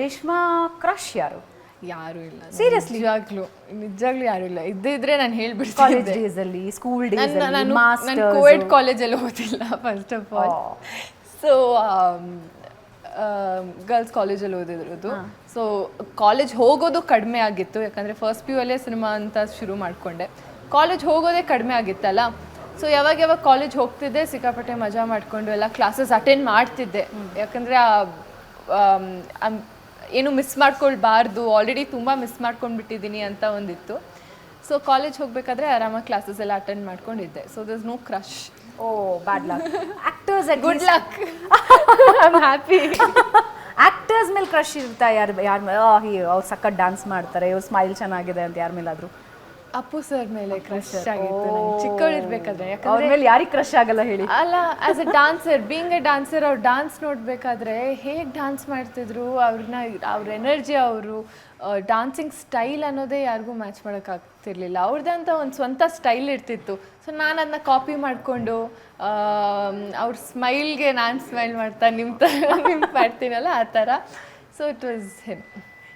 Reshma crush ಯಾರು? ಯಾರು ಇಲ್ಲ Seriously? ನಿಜವಾಗ್ಲೂ ಯಾರು ಇಲ್ಲ. ಇದ್ದಿದ್ರೆ ನಾನು ಕಾಲೇಜ್ ಹೇಳ್ಬಿಡ್ತಿದ್ದೆ. ಡೇಸ್ ಅಲ್ಲಿ, ಸ್ಕೂಲ್ ಡೇಸ್ ಅಲ್ಲಿ, ನಾನು ಮಾಸ್ಟರ್ಸ್? ಕೋವಿಡ್ ಕಾಲೇಜಲ್ಲಿ ಓದಿಲ್ಲ first of all. So girls ಕಾಲೇಜಲ್ಲಿ ಓದಿರೋದು. ಸೊ ಕಾಲೇಜ್ ಹೋಗೋದು ಕಡಿಮೆ ಆಗಿತ್ತು, ಯಾಕಂದರೆ ಫಸ್ಟ್ ಪಿ ಯು ಅಲ್ಲೇ ಸಿನಿಮಾ ಅಂತ ಶುರು ಮಾಡಿಕೊಂಡೆ. ಕಾಲೇಜ್ ಹೋಗೋದೇ ಕಡಿಮೆ ಆಗಿತ್ತಲ್ಲ. ಸೊ ಯಾವಾಗ ಕಾಲೇಜ್ ಹೋಗ್ತಿದ್ದೆ, ಸಿಕ್ಕಾಪಟ್ಟೆ ಮಜಾ ಮಾಡಿಕೊಂಡು ಎಲ್ಲ ಕ್ಲಾಸಸ್ ಅಟೆಂಡ್ ಮಾಡ್ತಿದ್ದೆ. ಯಾಕಂದರೆ ಏನು ಮಿಸ್ ಮಾಡ್ಕೊಳ್ಬಾರ್ದು, ಆಲ್ರೆಡಿ ತುಂಬ ಮಿಸ್ ಮಾಡ್ಕೊಂಡ್ಬಿಟ್ಟಿದ್ದೀನಿ ಅಂತ ಒಂದಿತ್ತು. ಸೊ ಕಾಲೇಜ್ ಹೋಗಬೇಕಾದ್ರೆ ಆರಾಮಾಗಿ ಕ್ಲಾಸಸ್ ಎಲ್ಲ ಅಟೆಂಡ್ ಮಾಡ್ಕೊಂಡಿದ್ದೆ. So there is no crush. Oh bad luck. Actors good luck. I am happy. Actors ಮೇಲೆ ಕ್ರಶ್ ಇರ್ತಾ? ಯಾರ ಮೇಲೆ ಅವ್ರು ಸಖತ್ ಡ್ಯಾನ್ಸ್ ಮಾಡ್ತಾರೆ, ಇವ್ರು ಸ್ಮೈಲ್ ಚೆನ್ನಾಗಿದೆ ಅಂತ ಯಾರ ಮೇಲಾದ್ರು? ಅಪ್ಪು ಸರ್ ಮೇಲೆ ಕ್ರಶ್ ಆಗಿತ್ತು ನಂಗೆ ಚಿಕ್ಕವಳಿರ್ಬೇಕಾದ್ರೆ. ಅವ್ರ ಯಾಕಂದ್ರೆ ಮೇಲೆ ಯಾರಿಗೆ ಕ್ರಶ್ ಆಗಲ್ಲ ಹೇಳಿ? ಅಲ್ಲ, as A dancer, being A dancer, ಅವ್ರು ಡಾನ್ಸ್ ನೋಡಬೇಕಾದ್ರೆ ಹೇಗೆ ಡಾನ್ಸ್ ಮಾಡ್ತಿದ್ರು, ಅವ್ರ ಎನರ್ಜಿ, ಅವರು ಡಾನ್ಸಿಂಗ್ ಸ್ಟೈಲ್ ಅನ್ನೋದೇ ಯಾರಿಗೂ ಮ್ಯಾಚ್ ಮಾಡೋಕ್ಕಾಗ್ತಿರ್ಲಿಲ್ಲ. ಅವ್ರದ್ದೇ ಅಂತ ಒಂದು ಸ್ವಂತ ಸ್ಟೈಲ್ ಇರ್ತಿತ್ತು. ಸೊ ನಾನು ಅದನ್ನ ಕಾಪಿ ಮಾಡಿಕೊಂಡು ಅವ್ರ ಸ್ಮೈಲ್ಗೆ ನಾನು ಸ್ಮೈಲ್ ಮಾಡ್ತಾ ನಿಮ್ಮ ಮಾಡ್ತೀನಲ್ಲ ಆ ಥರ. So it was him.